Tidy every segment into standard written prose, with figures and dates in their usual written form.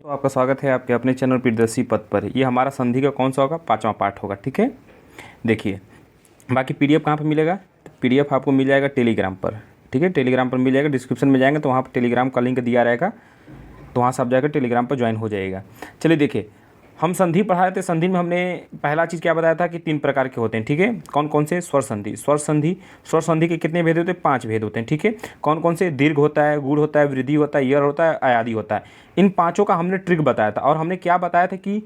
तो आपका स्वागत है आपके अपने चैनल प्रियदर्शी पथ पर। ये हमारा संधि का कौन सा होगा? 5वां पार्ट होगा। ठीक है, देखिए बाकी पीडीएफ कहाँ पर मिलेगा? पीडीएफ आपको मिल जाएगा टेलीग्राम पर। ठीक है, टेलीग्राम पर मिल जाएगा, डिस्क्रिप्शन में जाएंगे तो वहाँ पर टेलीग्राम का लिंक दिया रहेगा, तो वहाँ से आप जाकर टेलीग्राम पर ज्वाइन हो जाइएगा। चलिए देखिए, हम संधि पढ़ा रहे थे। संधि में हमने पहला चीज़ क्या बताया था कि 3 प्रकार के होते हैं। ठीक है, कौन कौन से? स्वर संधि। स्वर संधि के कितने भेद होते हैं? 5 भेद होते हैं। ठीक है, कौन कौन से? दीर्घ होता है, गूढ़ होता है, वृद्धि होता है, यर होता है, अयादि होता है। इन पाँचों का हमने ट्रिक बताया था। और हमने क्या बताया था कि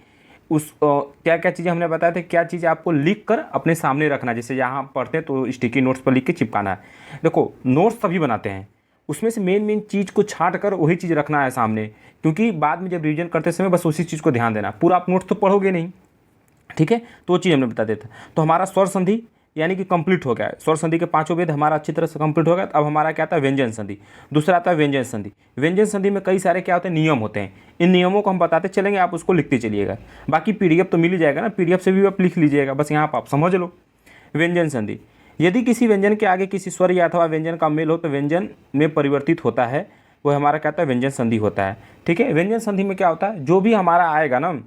उस क्या क्या चीज़ें हमने बताया था, क्या चीज़ें आपको लिख कर अपने सामने रखना। जैसे यहाँ पढ़ते हैं तो स्टिकी नोट्स पर लिख के चिपकाना है। देखो, नोट्स सभी बनाते हैं, उसमें से मेन चीज़ को छांट कर वही चीज़ रखना है सामने, क्योंकि बाद में जब रिवीजन करते समय बस उसी चीज़ को ध्यान देना। पूरा आप नोट्स तो पढ़ोगे नहीं। ठीक है, तो वो चीज़ हमने बता देता। तो हमारा स्वर संधि यानी कि कंप्लीट हो गया है। स्वर संधि के 5 वेद हमारा अच्छी तरह से कंप्लीट हो गया। अब हमारा क्या आता है? व्यंजन संधि। दूसरा आता है व्यंजन संधि। व्यंजन संधि में कई सारे क्या होते हैं? नियम होते हैं। इन नियमों को हम बताते चलेंगे, आप उसको लिखते चलिएगा। बाकी पीडीएफ तो मिल ही जाएगा ना, पीडीएफ से भी आप लिख लीजिएगा, बस यहाँ पर आप समझ लो। व्यंजन संधि, यदि किसी व्यंजन के आगे किसी स्वर या अथवा व्यंजन का मेल हो तो व्यंजन में परिवर्तित होता है, वो हमारा क्या होता है? व्यंजन संधि होता है। ठीक है, व्यंजन संधि में क्या होता है? जो भी हमारा आएगा ना,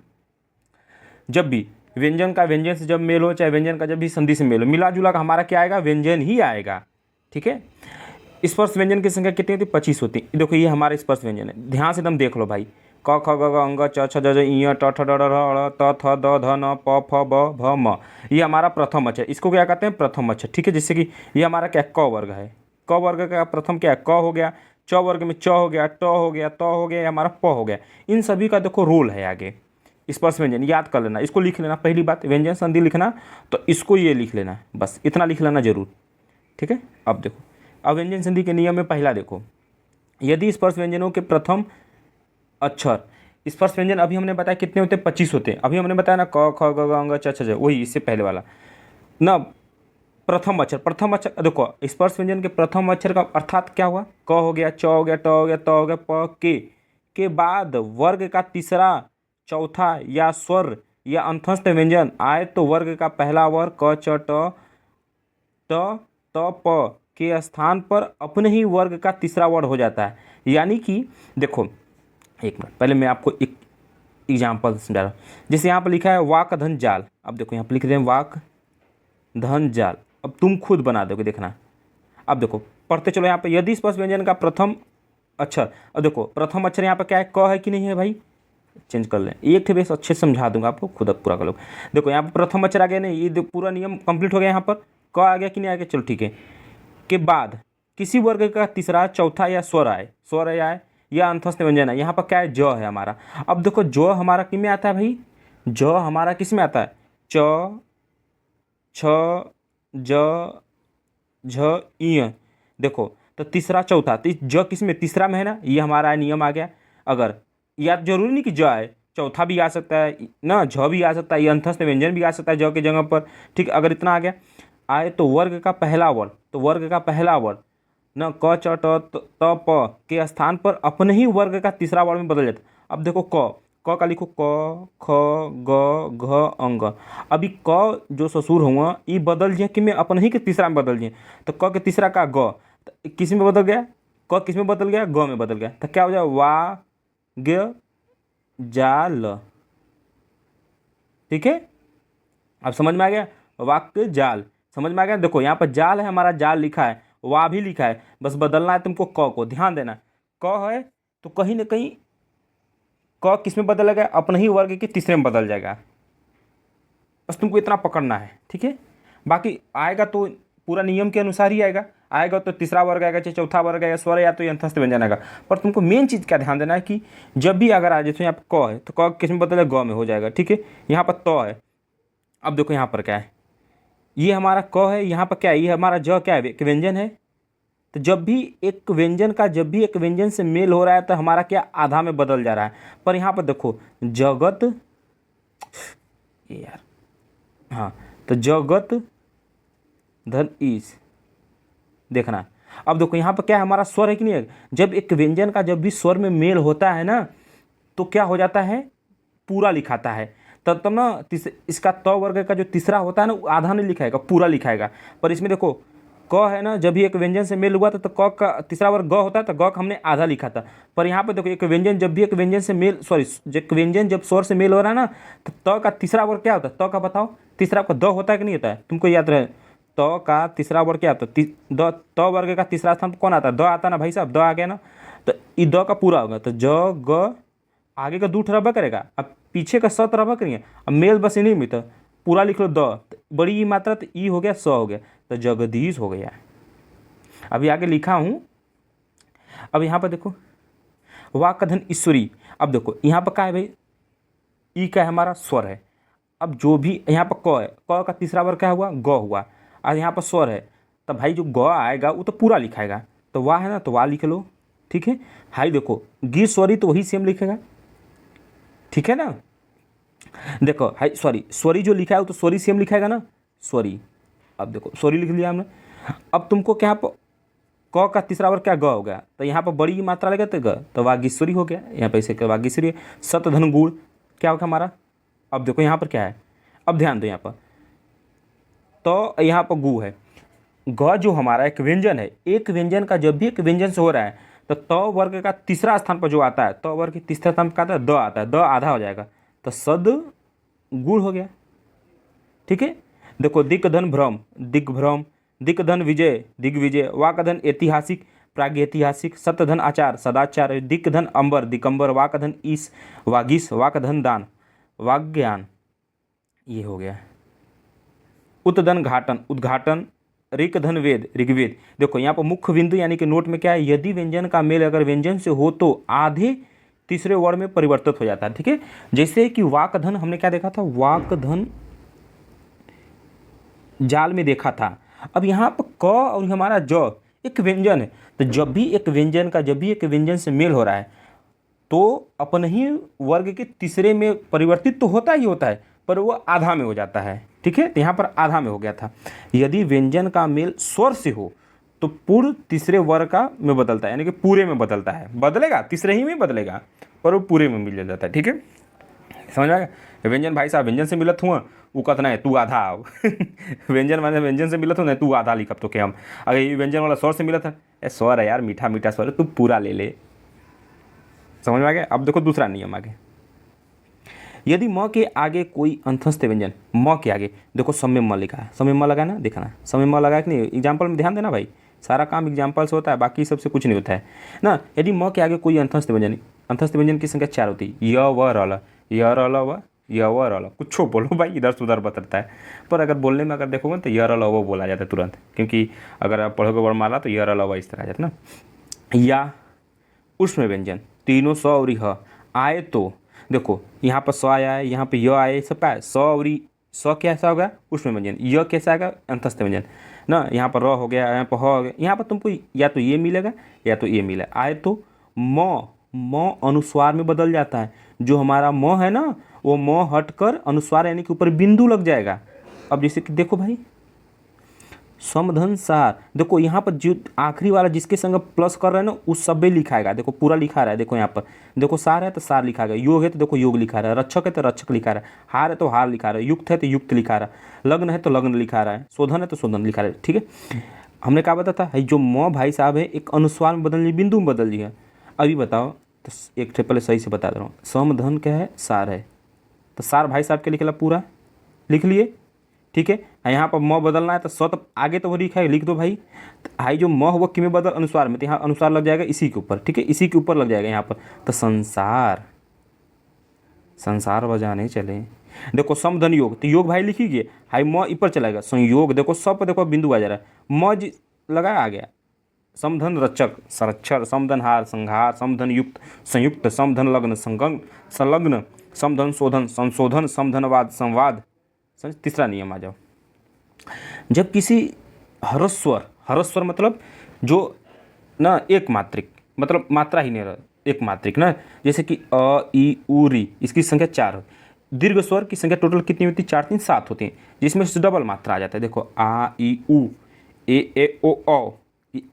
जब भी व्यंजन का व्यंजन से जब मेल हो, चाहे व्यंजन का जब भी संधि से मेल हो, मिला जुला का हमारा क्या आएगा? व्यंजन ही आएगा। ठीक है, स्पर्श व्यंजन की संख्या कितनी होती है? 25 होती है। देखो, ये हमारा स्पर्श व्यंजन है, ध्यान से एकदम देख लो भाई। क ख ग घ अंग च छ ज झ इ ट ठ ड ढ ढ़ त थ द ध न प फ ब भ म। ये हमारा प्रथम अक्षर, इसको क्या कहते हैं? प्रथम अक्षर। ठीक है, जैसे कि ये हमारा क्या? क वर्ग है। क वर्ग का प्रथम क्या है? क हो गया। च वर्ग में च हो गया, ट हो गया, त हो गया, हमारा प हो गया। इन सभी का देखो रोल है आगे। स्पर्श व्यंजन याद कर लेना, इसको लिख लेना। पहली बात, व्यंजन संधि लिखना तो इसको ये लिख लेना, बस इतना लिख लेना जरूर। ठीक है, अब देखो, अब व्यंजन संधि के नियम में पहला देखो, यदि स्पर्श व्यंजनों के प्रथम अक्षर, स्पर्श व्यंजन अभी हमने बताया कितने होते हैं? 25 होते हैं। अभी हमने बताया ना, क ख ग घ अंग च छ ज, वही इससे पहले वाला ना। प्रथम अक्षर देखो, स्पर्श व्यंजन के प्रथम अक्षर का अर्थात क्या हुआ? क हो गया, च हो गया, ट हो गया, त हो गया, प के बाद वर्ग का तीसरा, चौथा या स्वर या अंतस्थ व्यंजन आए तो वर्ग का पहला वर्ग क च ट प के स्थान पर अपने ही वर्ग का तीसरा वर्ग हो जाता है। यानी कि देखो, एक मिनट पहले मैं आपको एक एग्जाम्पल समझा रहा हूँ। जैसे यहाँ पर लिखा है वाक धन जाल, अब देखो यहाँ पर लिख रहे हैं वाक धन जाल। अब तुम खुद बना दोगे, देखना। अब देखो, पढ़ते चलो यहाँ पे, यदि स्पर्श व्यंजन का प्रथम अक्षर, अब देखो प्रथम अक्षर यहाँ पर क्या है? क है कि नहीं है भाई? चेंज कर लें, एक थे बेस अच्छे से समझा दूंगा आपको, खुद अब पूरा कर लो। देखो यहाँ पर प्रथम अक्षर आ गया नहीं, ये पूरा नियम कंप्लीट हो गया। यहाँ पर क आ गया कि नहीं आ गया? चलो ठीक है। के बाद किसी वर्ग का तीसरा, चौथा या स्वर आए या अंतस्थ व्यंजन है। यहाँ पर क्या है? ज है हमारा। अब देखो, ज हमारा किस में आता है भाई? ज हमारा किस में आता है? च छ ज झ इ। देखो, तो तीसरा चौथा, तो ज किस में? तीसरा में है ना, ये हमारा नियम आ गया। अगर या जरूरी नहीं कि ज आए, चौथा भी आ सकता है ना, झ भी आ सकता है, ये अंतस्थ व्यंजन भी आ सकता है ज के जगह पर। ठीक, अगर इतना आ गया आए तो वर्ग का पहला वर्ग, तो वर्ग का पहला वर्ग न क च ट त प के स्थान पर अपने ही वर्ग का तीसरा वर्ग में बदल जाता है। अब देखो, क का लिखो, क ख ग घ अंग। अभी क जो ससुर हुआ ये बदल जिए कि में अपने ही के तीसरा में बदल जिए, तो क के तीसरा का ग, तो किस में बदल गया? क किस में बदल गया? ग में बदल गया। तो क्या हो जाए? वा ग जाल। ठीक है, अब समझ में आ गया? वाक्य जाल समझ में आ गया? देखो यहाँ पर जाल है हमारा, जाल लिखा है, वाह भी लिखा है, बस बदलना है तुमको क को। ध्यान देना, क है तो कहीं ना कहीं क किस में बदलेगा? अपने ही वर्ग के तीसरे में बदल जाएगा, बस तुमको इतना पकड़ना है। ठीक है, बाकी आएगा तो पूरा नियम के अनुसार ही आएगा तो तीसरा वर्ग आएगा, चाहे चौथा वर्ग आएगा, स्वर या तो अंतस्थ व्यंजन आएगा। पर तुमको मेन चीज़ क्या ध्यान देना है कि जब भी अगर आ जाए, जैसे यहाँ पर क है तो क किस में बदलेगा? ग में हो जाएगा। ठीक है, यहाँ पर त है। अब देखो यहाँ पर क्या है? ये हमारा क है, यहाँ पर क्या है? ये हमारा ज क्या है? एक व्यंजन है। तो जब भी एक व्यंजन से मेल हो रहा है तो हमारा क्या? आधा में बदल जा रहा है। पर यहाँ पर देखो, जगत, यार हाँ, तो जगत धन ईस, देखना। अब देखो यहाँ पर क्या है? हमारा स्वर है कि नहीं है? जब एक व्यंजन का जब भी स्वर में मेल होता है ना, तो क्या हो जाता है? पूरा लिखाता है। तब ना इसका त वर्ग का जो तीसरा होता है ना, आधा नहीं लिखाएगा, पूरा लिखाएगा। पर इसमें देखो, क है ना, जब भी एक व्यंजन से मेल हुआ था तो क का तीसरा वर्ग ग होता है, तो ग का हमने आधा लिखा था। पर यहाँ पे देखो एक व्यंजन जब भी एक व्यंजन से मेल एक व्यंजन जब स्वर से मेल हो रहा है ना, तो त का तीसरा वर्ग क्या होता है? त का बताओ, तीसरा आपका द होता है कि नहीं होता है? तुमको याद रहे, त का तीसरा वर्ग क्या होता है? त वर्ग का तीसरा स्थान कौन आता है? द आता ना भाई साहब, द आ गया ना, तो ई द का पूरा होगा। तो ज ग आगे का दूठ रबा करेगा, अब पीछे का सत रबा करेंगे, अब मेल बस इन्हीं में, तो पूरा लिख लो द, तो बड़ी ई मात्रा, तो ई हो गया, स हो गया, तो जगदीश हो गया। अभी आगे लिखा हूँ, अब यहाँ पर देखो वाकधन ईश्वरी। अब देखो यहाँ पर क्या है भाई, ई का हमारा स्वर है। अब जो भी यहाँ पर क है, क का तीसरा वर्ग क्या हुआ? ग हुआ। और यहाँ पर स्वर है, तब भाई जो ग आएगा वो तो पूरा लिखाएगा, तो वाह है ना, तो वाह लिख लो, ठीक है। हाई देखो गी स्वरी तो वही सेम लिखेगा, ठीक है ना। देखो हाई सॉरी स्वरी जो लिखा है वो तो स्वरी सेम लिखाएगा ना, स्वरी। अब देखो स्वरी लिख लिया हमने। अब तुमको क्या पर क का तीसरा वर्ग क्या? ग हो गया, तो यहाँ पर बड़ी मात्रा लगा तो ग, तो वागीश्वरी हो गया। यहाँ पे इसे वागीश्वरी है। सत धन गुण क्या होगा हमारा? अब देखो यहाँ पर क्या है, अब ध्यान दो यहाँ पर, तो यहाँ पर गु है। ग जो हमारा एक व्यंजन है, एक व्यंजन का जब भी एक व्यंजन से हो रहा है तो त वर्ग का तीसरा स्थान पर जो आता है, त वर्ग के तीसरा स्थान पर आता है द आता है, द आधा हो जाएगा, तो सद गुण हो गया, ठीक है। देखो दिक्धन भ्रम, दिग्भ्रम, दिक्धन विजय, दिग्विजय, वाकधन ऐतिहासिक, प्रागैतिहासिक, सतधन आचार, सदाचार, दिक्धन अंबर, दिकंबर, वाकधन ईश, वागीश, वाकधन दान, वाग्ज्ञान, ये हो गया। उत्तधन घाटन, उद्घाटन, ऋकधन वेद, ऋग्वेद। देखो यहाँ पर मुख्य बिंदु यानी कि नोट में क्या है, यदि व्यंजन का मेल अगर व्यंजन से हो तो आधे तीसरे वर्ण में परिवर्तित हो जाता है, ठीक है। जैसे कि वाकधन हमने क्या देखा था, वाकधन जाल में देखा था। अब यहाँ पर क और हमारा ज एक व्यंजन है, तो जब भी एक व्यंजन का जब भी एक व्यंजन से मेल हो रहा है तो अपन ही वर्ग के तीसरे में परिवर्तित तो होता ही होता है, पर वो आधा में हो जाता है, ठीक है। तो यहाँ पर आधा में हो गया था। यदि व्यंजन का मेल स्वर से हो तो पूर्ण तीसरे वर्ग का में बदलता है, यानी कि पूरे में बदलता है, बदलेगा तीसरे ही में बदलेगा, पर वो पूरे में मिल जाता है, ठीक है। समझ में आएगा। व्यंजन भाई साहब व्यंजन से मिलत हुआ, वो कतना है तू आधा आओ व्यंजन माने व्यंजन से मिलत हो ना, तू आधा लिखब तो क्या हम, अगर ये व्यंजन वाला स्वर से मिलत है, ए स्वर है यार, मीठा मीठा स्वर है, तू पूरा ले ले। समझ में आ गया। अब देखो दूसरा नियम आगे, यदि म के आगे कोई अंतस्थ व्यंजन, म के आगे देखो समय म लिखा है, समय म लगा ना, देखना समय म लगा कि नहीं, एग्जाम्पल में ध्यान देना भाई, सारा काम एग्जाम्पल से होता है, बाकी सबसे कुछ नहीं होता है ना। यदि म के आगे कोई अंतस्थ व्यंजन, अंतस्थ व्यंजन की संख्या 4 होती है, य व र ल, य र ल व, य व र ल, कुछ बोलो भाई, इधर से उधर बदलता है, पर अगर बोलने में अगर देखोगे तो य र ल व बोला जाता है तुरंत, क्योंकि अगर आप पढ़ोगे वर्णमाला तो य र ल व इस तरह आ जाता है ना। या उष्म व्यंजन तीनों स और ह आए तो देखो यहाँ पर स आया है, यहाँ पे य आया, सब का स और स कैसा होगा? उष्म व्यंजन। य कैसा आएगा? अंतस्थ व्यंजन ना। यहाँ पर र हो गया, यहाँ पर ह हो गया, यहाँ पर तुमको या तो ये मिलेगा या तो ये मिला। आए तो म अनुस्वार में बदल जाता है, जो हमारा म है ना वो म हटकर अनुस्वार यानी कि ऊपर बिंदु लग जाएगा। अब जैसे कि देखो भाई समधन सार, देखो यहाँ पर जो आखिरी वाला जिसके संग प्लस कर रहे हैं ना उस सब में लिखाएगा, देखो पूरा लिखा रहा है, देखो यहाँ पर देखो सार है तो सार लिखा गया, योग है तो देखो योग लिखा रहा है, रक्षक है तो रक्षक लिखा रहा है, हार है तो हार लिखा रहा है, युक्त है तो युक्त लिखा रहा है, लग्न है तो लग्न लिखा रहा है, शोधन है तो शोधन लिखा रहा है, ठीक है। हमने कहा बताया था जो म भाई साहब है एक अनुस्वार में बदल ली, बिंदु में बदल लिया। अभी बताओ तो एक पहले सही से बता दे रहा हूँ, समधन क्या है? सार है, तो सार भाई साहब के लिखला पूरा लिख लिए, ठीक है। यहाँ पर म बदलना है तो स तो आगे तो वो लिखा है, लिख दो भाई। हाई जो म हुआ कि में बदल अनुस्वार में, तो यहाँ अनुस्वार लग जाएगा इसी के ऊपर, ठीक है, इसी के ऊपर लग जाएगा यहाँ पर। तो संसार, संसार बजाने चले। देखो समधन योग, तो योग भाई लिखिए, हाई म ऊपर चलाएगा, संयोग देखो सब पर देखो बिंदु आ जा रहा है, म लगा आ गया। समधन रचक, संरक्षर, समधन हार, संहार, समधन युक्त, संयुक्त, समधन लग्न, संगम, संलग्न, समधन शोधन, संशोधन, समधनवाद, संवाद। तीसरा नियम आ जाओ, जब किसी ह्रस्वर, ह्रस्वर मतलब जो ना एक मात्रिक, मतलब मात्रा ही नहीं रहा, एक मात्रिक ना, जैसे कि अ ई उ री, इसकी संख्या 4 है। दीर्घ स्वर की संख्या टोटल कितनी होती है? 4 3 7 होती है, जिसमें से डबल मात्रा आ जाता है। देखो आ ई उ, ए ओ औ,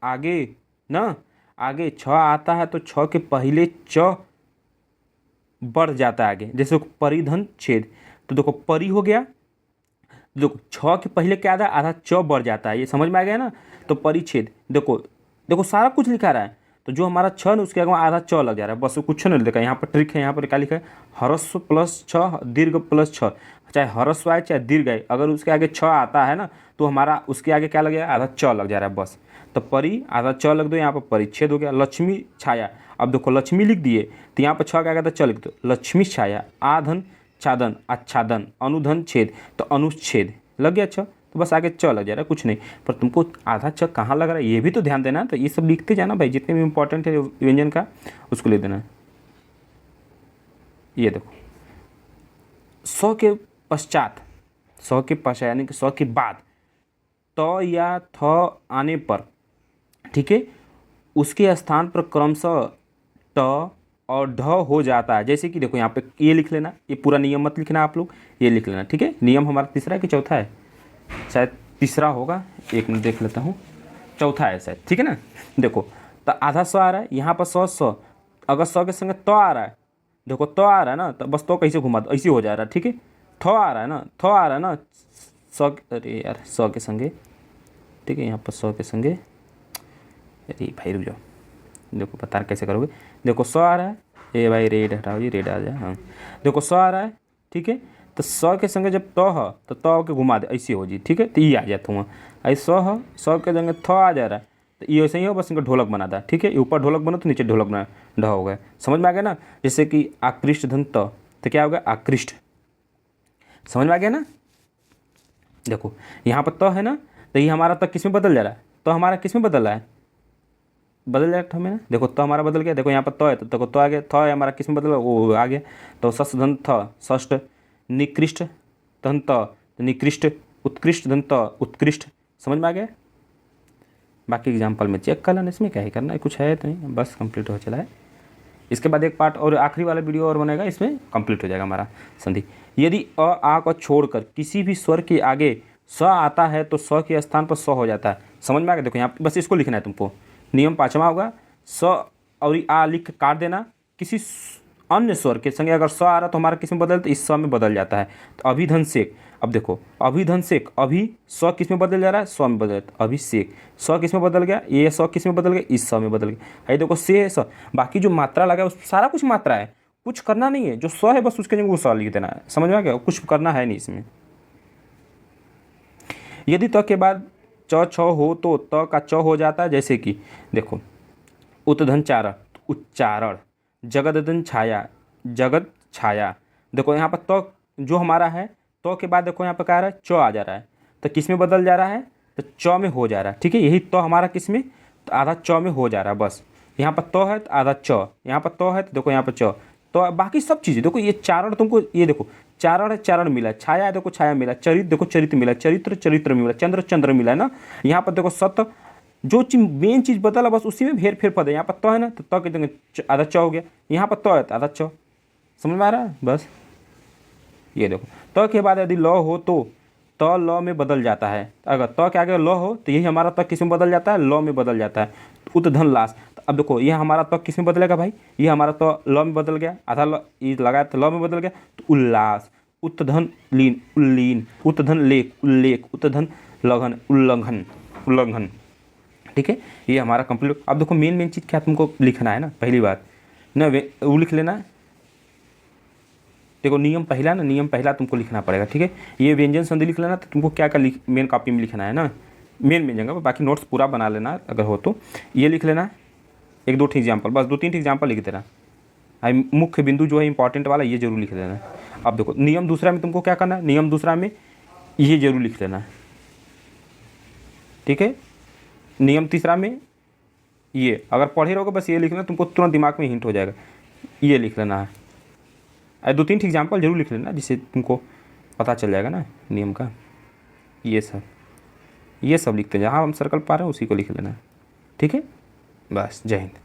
आगे ना, आगे छ आता है तो छ के पहले च बढ़ जाता है आगे, जैसे परिधन छेद, तो देखो परी हो गया, देखो छ के पहले क्या आता है, आधा च बढ़ जाता है, ये समझ में आ गया ना। तो परिच्छेद, देखो देखो सारा कुछ लिखा रहा है, तो जो हमारा छ ना उसके आगे आधा च लग जा रहा है, बस कुछ नहीं लिखा। यहाँ पर ट्रिक है, यहाँ पर क्या लिखा है, ह्रस्व प्लस छ दीर्घ प्लस छ, चाहे ह्रस्व आए चाहे दीर्घ आए, अगर उसके आगे छ आता है ना तो हमारा उसके आगे क्या लग जाएगा, आधा च लग जा रहा है बस। तो परी आधा च लग दो, यहाँ पर परिच्छेद हो गया। लक्ष्मी छाया, अब देखो लक्ष्मी लिख दिए तो यहाँ पर छ का आगे तो च लिख दो, लक्ष्मी छाया। आधन छादन आच्छादन, अनुधन छेद तो अनुच्छेद लग गया छ, तो बस आगे च लग जा रहा है, कुछ नहीं। पर तुमको आधा च कहाँ लग रहा है ये भी तो ध्यान देना। तो ये सब लिखते जाना भाई, जितने भी इंपॉर्टेंट है व्यंजन का उसको लिख देना। ये देखो सौ के पश्चात, सौ के पश्चात यानी कि सौ के बाद त या थ आने पर, ठीक है, उसके स्थान पर क्रमशः ट और ढ हो जाता है। जैसे कि देखो यहाँ पे ये लिख लेना, ये पूरा नियम मत लिखना आप लोग, ये लिख लेना, ठीक है। नियम हमारा तीसरा है कि चौथा है, शायद तीसरा होगा, एक मिनट देख लेता हूँ, चौथा है शायद, ठीक है ना। देखो तो आधा स आ रहा है, यहाँ पर स, अगर स के संगे त आ रहा है, देखो त आ रहा है ना, तो बस तो कैसे घुमा दो, ऐसे हो जा रहा है, ठीक है। थ आ रहा है ना, थ आ रहा है ना, अरे यार स के संगे, ठीक है, यहाँ पर स के संगे, अरे भाई रुक जाओ, देखो पता कैसे करोगे। देखो स आ रहा है, ए भाई रेड हटाओ जी, रेड आ जाए, हाँ देखो स आ रहा है, ठीक है। तो स के संगे जब त है तो त के घुमा दे, ऐसे हो जी, ठीक है। तो ये आ जाता हूँ ऐसे स है, स के संगे थ आ जा रहा है, तो ये ऐसे ही हो, बस इनका ढोलक बना था, ठीक है। ऊपर ढोलक बना तो नीचे ढोलक बना, ढ हो गया, समझ में आ गया ना। जैसे कि आकृष्ट धन त, तो क्या हो गया आकृष्ट, समझ में आ गया ना। देखो यहाँ पर त है ना, तो ये हमारा त किस में बदल जा रहा है, तो हमारा किस में बदल रहा है, बदल जाएगा हमें ना। देखो तो हमारा बदल गया, देखो यहाँ पर तो है, तो देखो तो आ गया, था है हमारा किस में बदल गया, वो आ गया। तो षष्ठ धन थ, षष्ठ निकृष्ट धन त, निकृष्ट उत्कृष्ट धन त, उत्कृष्ट, समझ में आ गया। बाकी एग्जाम्पल में चेक कर लेना, इसमें क्या ही करना है, कुछ है तो नहीं, बस कंप्लीट हो चला है। इसके बाद एक पार्ट और आखिरी वाला वीडियो और बनेगा, इसमें कंप्लीट हो जाएगा हमारा संधि। यदि अ आ को छोड़कर किसी भी स्वर के आगे स आता है तो स के स्थान पर स हो जाता है, समझ में आ गया। देखो यहाँ बस इसको लिखना है तुमको, नियम पाँचवा होगा, स और आ लिख के काट देना। किसी अन्य स्वर के संगे अगर स आ रहा तो हमारा किस में बदल, तो इस स में बदल जाता है। तो अभिधन सेक, अब देखो अभिधन सेक, अभी स किस में बदल जा रहा है, स में बदल जाता है। अभिषेक स किस में बदल गया, ये स किस में बदल गया, इस स में बदल गया। है देखो से स, बाकी जो मात्रा लगा है सारा कुछ मात्रा है, कुछ करना नहीं है, जो स है बस उसके जगह वो स लिख देना है, समझ में आ गया, कुछ करना है नहीं इसमें। यदि त के बाद च छ हो तो त का च हो जाता है। जैसे कि देखो उत्धन चारण, उच्चारण, जगदधन छाया, जगत छाया। देखो यहाँ पर त जो हमारा है, तो के बाद देखो यहाँ पर क्या आ रहा है, च आ जा रहा है, तो किस में बदल जा रहा है, तो च में हो जा रहा है, ठीक है। यही तो हमारा किस में, तो आधा च में हो जा रहा है बस। यहाँ पर तो है तो आधा च, यहाँ पर तो है तो देखो यहाँ पर च, तो बाकी सब चीज़ें देखो, ये चारण तुमको, ये देखो चारण है, चारण मिला, छाया है, देखो छाया मिला, चरित्र देखो चरित्र मिला, चरित्र चरित्र मिला, चंद्र चंद्र मिला है ना। यहाँ पर देखो सत्य, जो चीज मेन चीज़ बदला बस उसी में हेर फेर पद है। यहाँ पर तो है ना, तो त के जगह आधा च हो गया, यहाँ पर तो है तो आधा च, समझ में आ रहा है बस। ये देखो त के बाद यदि ल हो तो त ल में बदल जाता है, अगर त के आगे ल हो तो यही हमारा त किस में बदल जाता है, ल में बदल जाता है। उत्धन लाश, तो अब देखो ये हमारा त किस में बदलेगा भाई, ये हमारा त ल में बदल गया, आधा ल ये लगाया तो ल में बदल गया, तो उल्लास। उत्धन लीन, उल्लीन, उत्धन लेख, उल्लेख, उत्धन लघन, उल्लंघन, उल्लंघन, ठीक है। ये हमारा कंप्लीट। अब देखो मेन मेन चीज़ क्या तुमको लिखना है ना, पहली बात ना वो लिख लेना। देखो नियम पहला ना, नियम पहला तुमको लिखना पड़ेगा, ठीक है। ये व्यंजन संधि लिख लेना, तो तुमको क्या क्या मेन कॉपी में लिखना है ना, मेन मेन जगह, बाकी नोट्स पूरा बना लेना अगर हो तो। ये लिख लेना, एक दो एग्जाम्पल, बस दो तीन एग्जाम्पल लिख देना। मुख्य बिंदु जो है इंपॉर्टेंट वाला ये जरूर लिख देना। अब देखो नियम दूसरा में तुमको क्या करना है, नियम दूसरा में ये जरूर लिख लेना, ठीक है। नियम तीसरा में ये अगर पढ़े रहोगे बस ये लिख लेना, तुमको तुरंत दिमाग में हिंट हो जाएगा, ये लिख लेना है। दो तीन एग्जाम्पल जरूर लिख लेना, जिससे तुमको पता चल जाएगा ना नियम का। ये सब लिखते हैं, जहाँ हम सर्कल पा रहे हैं उसी को लिख लेना, ठीक है। बस जय हिंद।